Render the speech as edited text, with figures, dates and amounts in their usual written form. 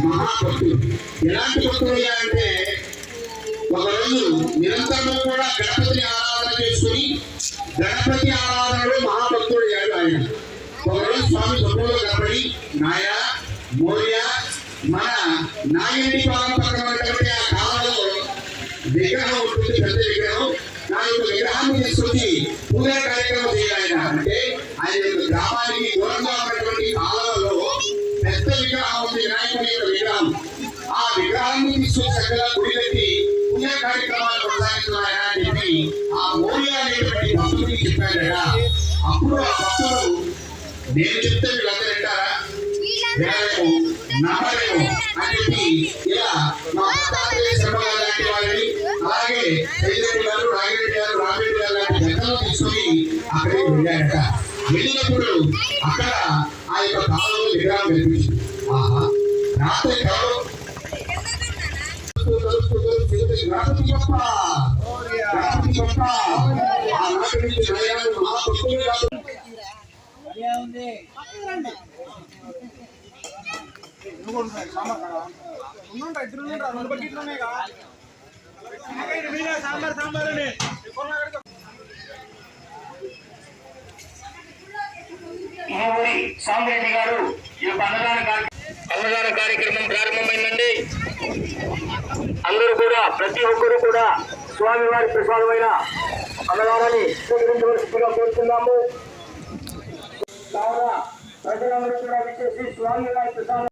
మహాభక్తులు. ఎలాంటి భక్తులు అంటే ఒకరోజు నిరంతరము కూడా గణపతిని ఆరాధన చేసుకుని గణపతి ఆరాధనలో మహాభక్తుడు అయ్యాడు ఆయన. ఒకరోజు స్వామి స్వప్నంలో కనబడి, నాయ మోర్య మన నాగిరెడ్డి పాలన పక్కన ఉన్నటువంటి ఆ కాలంలో విగ్రహం ఉంటుంది, పెద్ద విగ్రహం. నా యొక్క విగ్రహాన్ని తీసుకొచ్చి పూజా కార్యక్రమం చేయాలి. అంటే ఆయన యొక్క గ్రామానికి దూరంగా ఉన్నటువంటి కాలంలో పెద్ద విగ్రహం ఉంది, వినాయకుడి యొక్క విగ్రహం. ఆ విగ్రహాన్ని తీసుకొచ్చి చక్కగా గుడి పెట్టి పూజా కార్యక్రమాలు కొనసాగిస్తున్నాయని అని చెప్పి ఆ మోర్య అనేటువంటి భక్తుడికి చెప్పాడట. అప్పుడు ఆ భక్తుడు, నేను చెప్తే వీళ్ళందరూ వింటారా, వేరేమో నమ్మలేము అని చెప్పి ఇలా మా శర్మ గారు లాంటి వారిని, అలాగే సైరెడ్డి గారు, రాగిరెడ్డి గారు, రామిరెడ్డి గారు లాంటి జగన్లు తీసుకుని అక్కడికి వెళ్ళాడట. వెళ్ళినప్పుడు అక్కడ ఆ యొక్క కాలంలో విగ్రహం కనిపించింది. ఆహా, రాత్రి కాలం గణపతి గొప్ప, గణపతి గొప్ప. ఆ నాటి నుంచి మహాభక్తులు సాంబరెడ్డి గారు ఈ అన్నదాన కార్యక్రమం ప్రారంభమైందండి. అందరూ కూడా, ప్రతి ఒక్కరూ కూడా స్వామివారి ప్రసాదమైన అన్నదానాన్ని స్వీకరించవలసిందిగా కోరుతున్నాము. కావున ప్రజలందరూ కూడా విచ్చేసి స్వామివారి ప్రసాదం